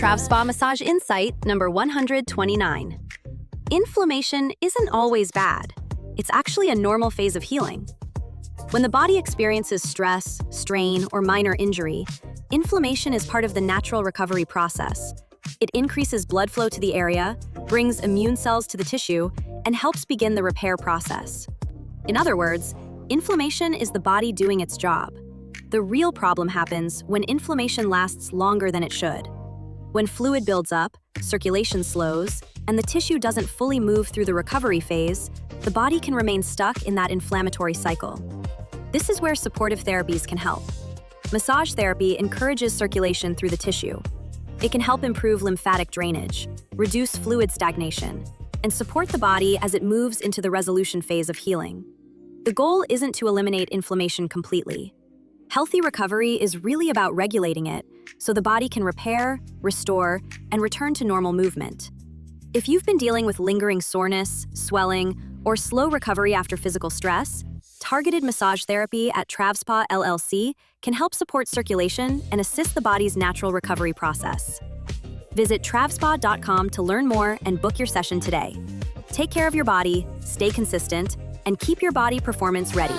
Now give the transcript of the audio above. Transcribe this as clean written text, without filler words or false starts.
TravSpa Massage Insight number 129. Inflammation isn't always bad. It's actually a normal phase of healing. When the body experiences stress, strain, or minor injury, inflammation is part of the natural recovery process. It increases blood flow to the area, brings immune cells to the tissue, and helps begin the repair process. In other words, inflammation is the body doing its job. The real problem happens when inflammation lasts longer than it should. When fluid builds up, circulation slows, and the tissue doesn't fully move through the recovery phase, the body can remain stuck in that inflammatory cycle. This is where supportive therapies can help. Massage therapy encourages circulation through the tissue. It can help improve lymphatic drainage, reduce fluid stagnation, and support the body as it moves into the resolution phase of healing. The goal isn't to eliminate inflammation completely. Healthy recovery is really about regulating it so the body can repair, restore, and return to normal movement. If you've been dealing with lingering soreness, swelling, or slow recovery after physical stress, targeted massage therapy at TravSpa LLC can help support circulation and assist the body's natural recovery process. Visit TravSpa.com to learn more and book your session today. Take care of your body, stay consistent, and keep your body performance ready.